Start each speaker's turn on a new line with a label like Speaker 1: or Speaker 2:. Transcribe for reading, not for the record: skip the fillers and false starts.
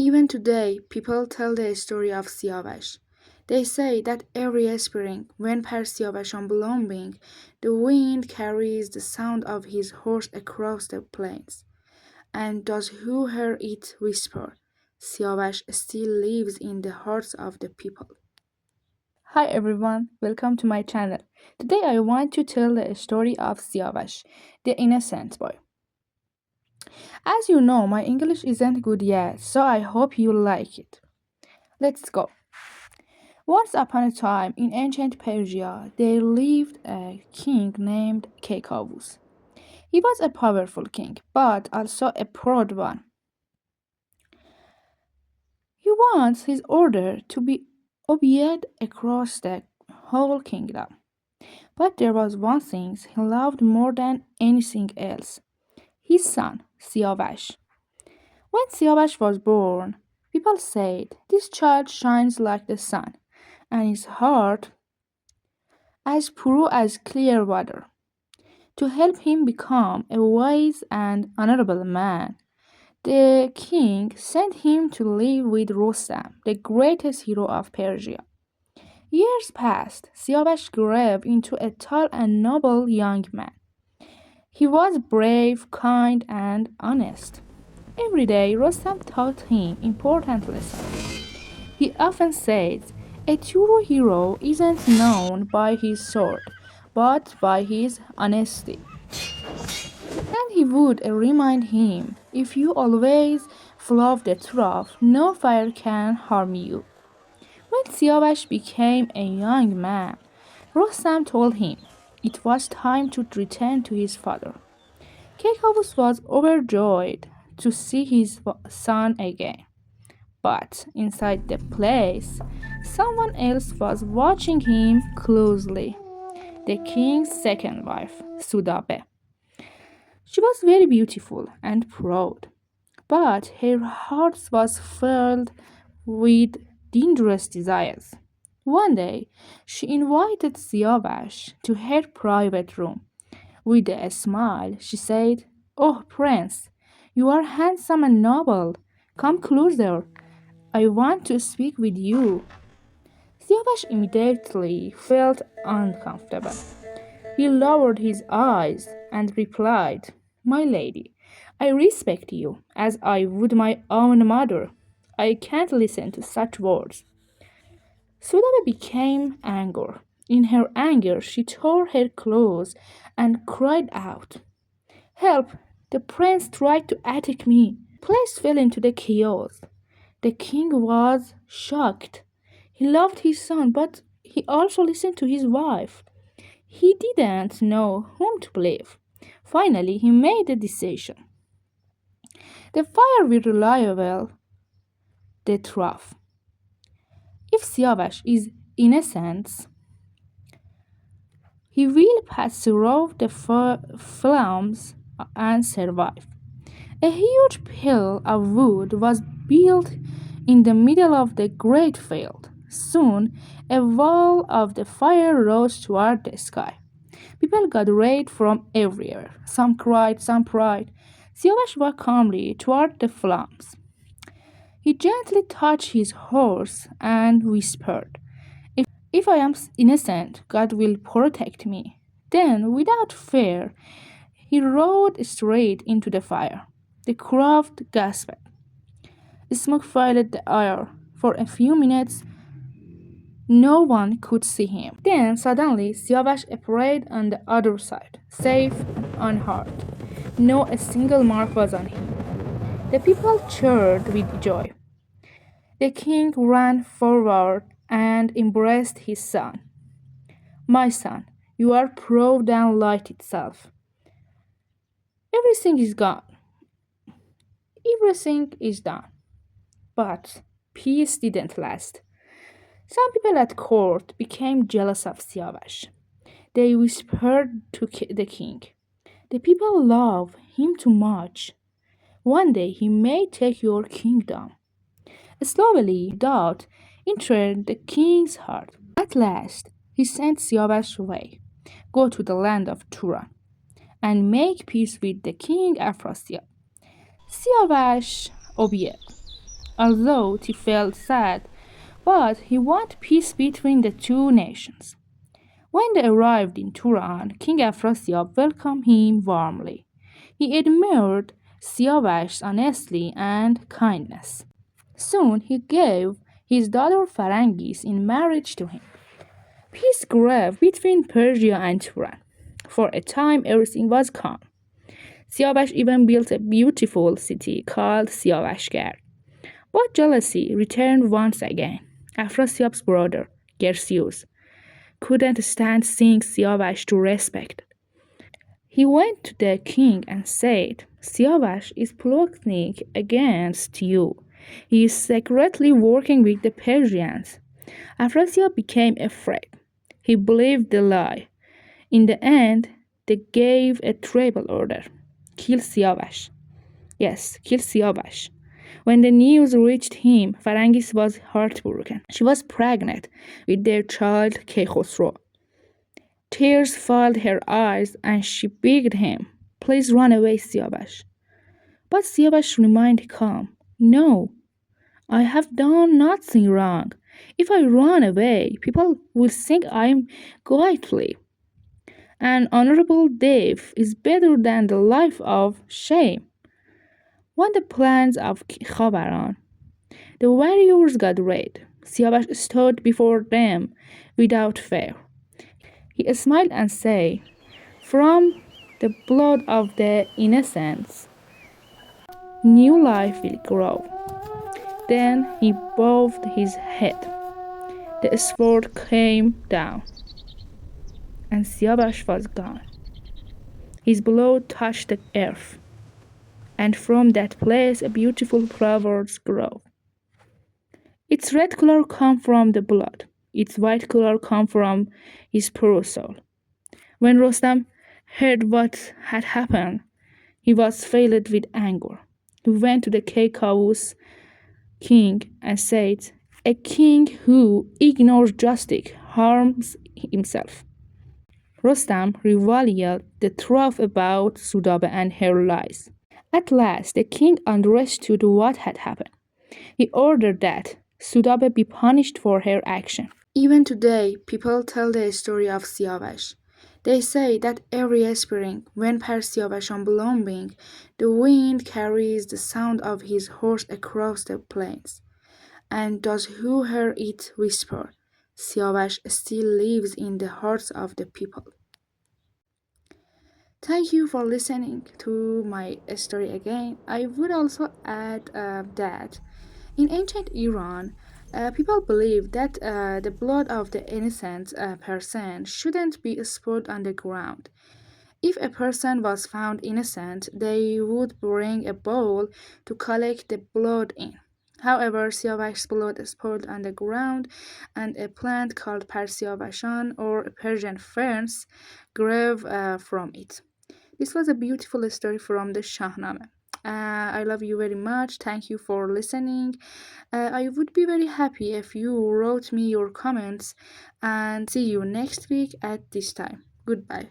Speaker 1: Even today, people tell the story of Siavash. They say that every spring, when Siavash on blooming, the wind carries the sound of his horse across the plains, and those who hear it whisper, Siavash still lives in the hearts of the people. Hi everyone, welcome to my channel. Today I want to tell the story of Siavash, the innocent boy. As you know, my English isn't good yet, so I hope you like it. Let's go. Once upon a time, in ancient Persia, there lived a king named Kekavus. He was a powerful king, but also a proud one. He wants his order to be obeyed across the whole kingdom. But there was one thing he loved more than anything else: his son, Siavash. When Siavash was born, people said, "This child shines like the sun, and his heart as pure as clear water." To help him become a wise and honorable man, the king sent him to live with Rostam, the greatest hero of Persia. Years passed. Siavash grew into a tall and noble young man. He was brave, kind, and honest. Every day, Rostam taught him important lessons. He often said, "A true hero isn't known by his sword, but by his honesty." And he would remind him, "If you always follow the truth, no fire can harm you." When Siavash became a young man, Rostam told him it was time to return to his father. Kekavus was overjoyed to see his son again. But inside the place, someone else was watching him closely: the king's second wife, Sudabe. She was very beautiful and proud, but her heart was filled with dangerous desires. One day, she invited Siavash to her private room. With a smile, she said, "Oh, Prince, you are handsome and noble. Come closer. I want to speak with you." Siavash immediately felt uncomfortable. He lowered his eyes and replied, "My lady, I respect you as I would my own mother. I can't listen to such words." Sudaba became angry. In her anger, she tore her clothes and cried out, "Help! The prince tried to attack me." The place fell into the chaos. The king was shocked. He loved his son, but he also listened to his wife. He didn't know whom to believe. Finally, he made a decision. The fire will reliable the truth. If Siavash is innocent, he will pass through the flames and survive. A huge pile of wood was built in the middle of the great field. Soon, a wall of the fire rose toward the sky. People gathered from everywhere. Some cried, some prayed. Siavash walked calmly toward the flames. He gently touched his horse and whispered, "If I am innocent, God will protect me." Then, without fear, he rode straight into the fire. The crowd gasped. Smoke filled the air. For a few minutes, no one could see him. Then, suddenly, Siavash appeared on the other side, safe and unhurt. No a single mark was on him. The people cheered with joy. The king ran forward and embraced his son. "My son, you are proud and light itself. Everything is gone. Everything is done." But peace didn't last. Some people at court became jealous of Siavash. They whispered to the king, "The people love him too much. One day he may take your kingdom." Slowly, doubt entered the king's heart. At last, he sent Siavash away. "Go to the land of Turan and make peace with the king Afrasiab." Siavash obeyed. although he felt sad, but he wanted peace between the two nations. When they arrived in Turan, King Afrasiab welcomed him warmly. He admired Siavash's honesty and kindness. Soon he gave his daughter Farangis in marriage to him. Peace grew between Persia and Turan. For a time, everything was calm. Siavash even built a beautiful city called Siavashgar. But jealousy returned once again. Afrasiab's brother, Gersius, couldn't stand seeing Siavash to respect. He went to the king and said, Siavash is plotting against you. He is secretly working with the Persians. Afrasiab became afraid. He believed the lie. In the end, they gave a tribal order. Kill Siavash. Yes, kill Siavash. When the news reached him, Farangis was heartbroken. She was pregnant with their child Kekhosro. Tears filled her eyes and she begged him, Please run away, Siavash. But Siavash remained calm. No, I have done nothing wrong. If I run away, people will think I am godly. An honorable death is better than the life of shame. When the plans of Khabaran, the warriors got ready, Siavash stood before them without fear. He smiled and said, From the blood of the innocents, new life will grow. Then he bowed his head. The sword came down, and Siavash was gone. His blood touched the earth, and from that place a beautiful flowers grew. Its red color came from the blood. Its white color came from his pure soul. When Rostam heard what had happened, he was filled with anger. He went to the Kekavus king and said, A king who ignores justice harms himself. Rostam revealed the truth about Sudaba and her lies. At last, the king understood what had happened. He ordered that Sudaba be punished for her action. Even today, people tell the story of Siavash. They say that every spring, when Siavash is blooming, the wind carries the sound of his horse across the plains. And those who hear it whisper, Siavash still lives in the hearts of the people. Thank you for listening to my story again. I would also add that in ancient Iran, people believed that the blood of the innocent person shouldn't be spilled on the ground. If a person was found innocent, they would bring a bowl to collect the blood in. However, Siavash's blood spilled on the ground, and a plant called Parsiavashan or Persian ferns grew from it. This was a beautiful story from the Shahnameh. I love you very much. Thank you for listening. I would be very happy if you wrote me your comments and see you next week at this time. Goodbye.